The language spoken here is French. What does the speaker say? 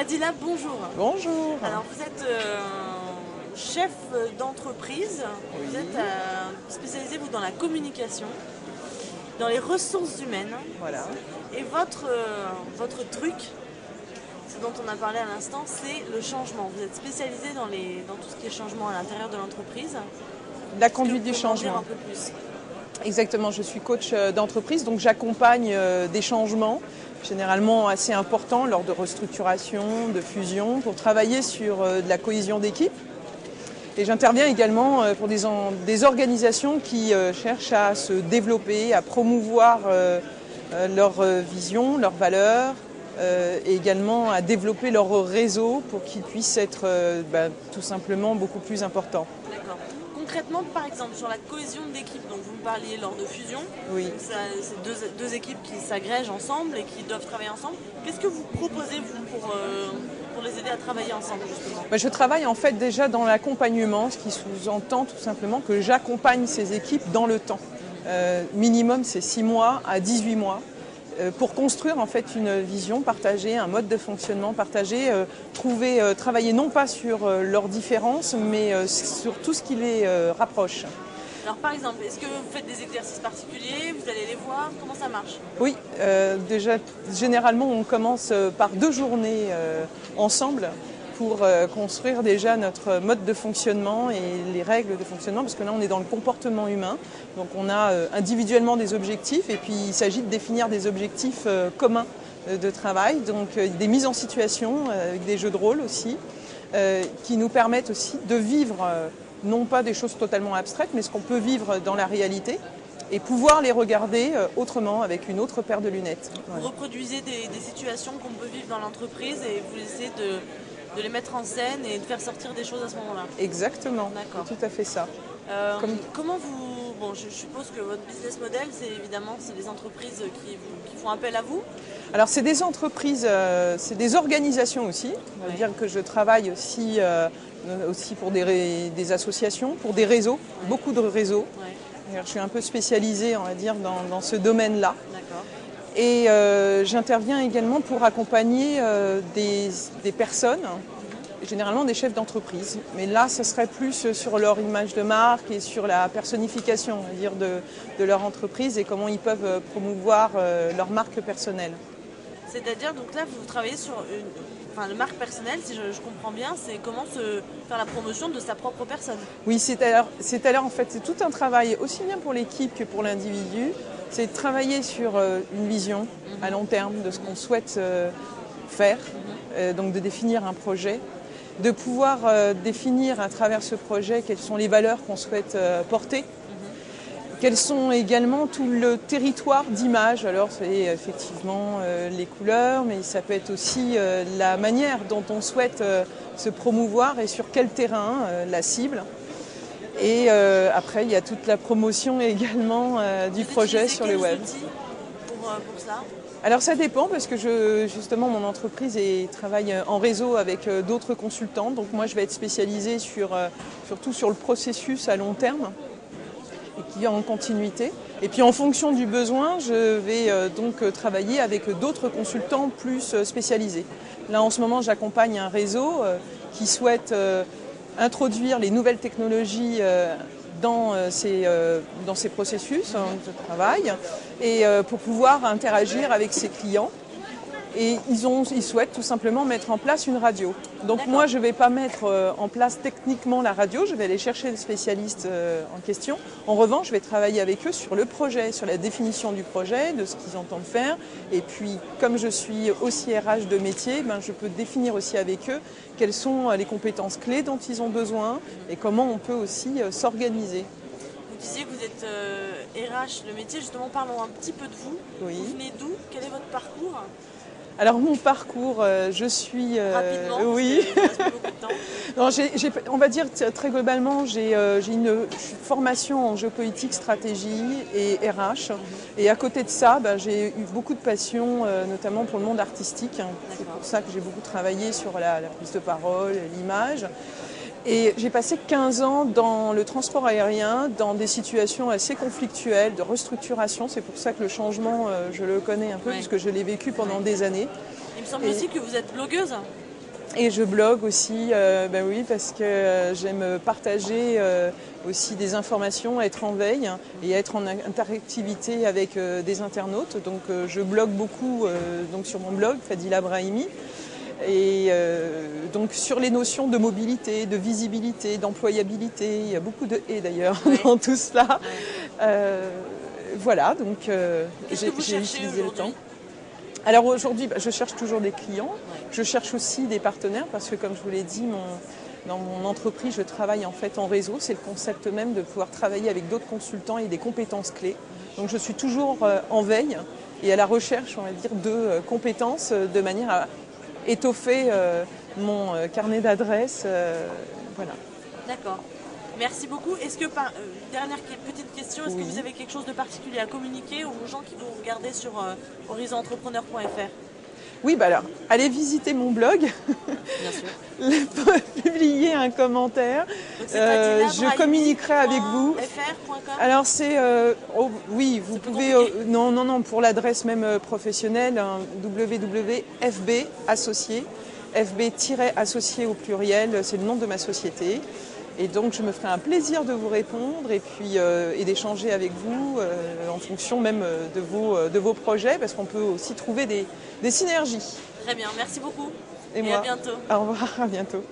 Fadila, bonjour. Bonjour. Alors vous êtes chef d'entreprise, Oui. vous êtes spécialisé vous, dans la communication, dans les ressources humaines. Voilà. Et votre truc, ce dont on a parlé à l'instant, c'est le changement. Vous êtes spécialisé dans tout ce qui est changement à l'intérieur de l'entreprise. La conduite du changement. Un peu plus. Exactement, je suis coach d'entreprise, donc j'accompagne des changements, généralement assez importants lors de restructuration, de fusion, pour travailler sur de la cohésion d'équipe. Et j'interviens également pour des organisations qui cherchent à se développer, à promouvoir leur vision, leurs valeurs, et également à développer leur réseau pour qu'ils puissent être tout simplement beaucoup plus importants. D'accord. Concrètement, par exemple, sur la cohésion d'équipe dont vous me parliez lors de fusion, oui. C'est deux équipes qui s'agrègent ensemble et qui doivent travailler ensemble. Qu'est-ce que vous proposez, vous, pour les aider à travailler ensemble, justement ? Je travaille en fait déjà dans l'accompagnement, ce qui sous-entend tout simplement que j'accompagne ces équipes dans le temps. Minimum, c'est 6 mois à 18 mois. Pour construire en fait une vision partagée, un mode de fonctionnement partagé, travailler non pas sur leurs différences, mais sur tout ce qui les rapproche. Alors par exemple, est-ce que vous faites des exercices particuliers, vous allez les voir, comment ça marche ? Oui, déjà généralement on commence par 2 journées ensemble pour construire déjà notre mode de fonctionnement et les règles de fonctionnement, parce que là on est dans le comportement humain, donc on a individuellement des objectifs et puis il s'agit de définir des objectifs communs de travail, donc des mises en situation avec des jeux de rôle aussi, qui nous permettent aussi de vivre non pas des choses totalement abstraites, mais ce qu'on peut vivre dans la réalité et pouvoir les regarder autrement, avec une autre paire de lunettes. Vous reproduisez des situations qu'on peut vivre dans l'entreprise et vous essayez de les mettre en scène et de faire sortir des choses à ce moment-là. Exactement, d'accord. C'est tout à fait ça. Comment vous... Bon, je suppose que votre business model, c'est des entreprises qui font appel à vous. Alors c'est des entreprises, c'est des organisations aussi. On va dire que je travaille aussi pour des associations, pour des réseaux, beaucoup de réseaux. Ouais. Je suis un peu spécialisée, on va dire, dans ce domaine-là. D'accord. Et j'interviens également pour accompagner des personnes, généralement des chefs d'entreprise. Mais là, ce serait plus sur leur image de marque et sur la personnification, on va dire, de leur entreprise et comment ils peuvent promouvoir leur marque personnelle. C'est-à-dire, donc là, vous travaillez sur une marque personnelle, si je comprends bien, c'est comment faire la promotion de sa propre personne. Oui, c'est-à-dire en fait, c'est tout un travail, aussi bien pour l'équipe que pour l'individu. C'est de travailler sur une vision à long terme de ce qu'on souhaite faire, donc de définir un projet, de pouvoir définir à travers ce projet quelles sont les valeurs qu'on souhaite porter, quels sont également tout le territoire d'image. Alors c'est effectivement les couleurs, mais ça peut être aussi la manière dont on souhaite se promouvoir et sur quel terrain, la cible. Et après, il y a toute la promotion également du projet sur le web. Pour ça ? Alors ça dépend parce que justement mon entreprise travaille en réseau avec d'autres consultants. Donc moi je vais être spécialisée surtout sur le processus à long terme et qui est en continuité. Et puis en fonction du besoin, je vais donc travailler avec d'autres consultants plus spécialisés. Là en ce moment j'accompagne un réseau qui souhaite introduire les nouvelles technologies dans ces processus de travail et pour pouvoir interagir avec ses clients. Et ils souhaitent tout simplement mettre en place une radio. Donc D'accord. Moi, je ne vais pas mettre en place techniquement la radio, je vais aller chercher le spécialiste en question. En revanche, je vais travailler avec eux sur le projet, sur la définition du projet, de ce qu'ils entendent faire. Et puis, comme je suis aussi RH de métier, je peux définir aussi avec eux quelles sont les compétences clés dont ils ont besoin et comment on peut aussi s'organiser. Vous disiez que vous êtes RH de métier, justement parlons un petit peu de vous. Oui. Vous venez d'où ? Quel est votre parcours ? Alors mon parcours, je suis... Rapidement, oui. Parce qu'il reste beaucoup de temps. Non, on va dire très globalement, j'ai une formation en géopolitique, stratégie et RH. Et à côté de ça, j'ai eu beaucoup de passion, notamment pour le monde artistique. C'est pour ça que j'ai beaucoup travaillé sur la prise de parole, l'image. Et j'ai passé 15 ans dans le transport aérien, dans des situations assez conflictuelles, de restructuration. C'est pour ça que le changement, je le connais un peu, puisque je l'ai vécu pendant des années. Il me semble aussi que vous êtes blogueuse. Et je blogue aussi, ben oui, parce que j'aime partager aussi des informations, être en veille et être en interactivité avec des internautes. Donc je blogue beaucoup donc sur mon blog, Fadila Brahimi. Et donc sur les notions de mobilité, de visibilité, d'employabilité, il y a beaucoup de « et » d'ailleurs dans tout cela. Voilà, donc j'ai utilisé le temps. Alors aujourd'hui, je cherche toujours des clients, je cherche aussi des partenaires parce que comme je vous l'ai dit, dans mon entreprise, je travaille en fait en réseau. C'est le concept même de pouvoir travailler avec d'autres consultants et des compétences clés. Donc je suis toujours en veille et à la recherche, on va dire, de compétences de manière à étoffer mon carnet d'adresses. Voilà. D'accord. Merci beaucoup. Est-ce que, dernière petite question, est-ce que vous avez quelque chose de particulier à communiquer aux gens qui vont regarder sur horizonentrepreneur.fr? Oui, bah alors, allez visiter mon blog, bien sûr. Publier un commentaire, je communiquerai avec vous. Alors c'est, oui, vous pouvez, non, pour l'adresse même professionnelle, www.fb associé, fb-associé au pluriel, c'est le nom de ma société. Et donc je me ferai un plaisir de vous répondre et puis et d'échanger avec vous en fonction même de vos projets, parce qu'on peut aussi trouver des synergies. Très bien, merci beaucoup. Et moi, à bientôt. Au revoir, à bientôt.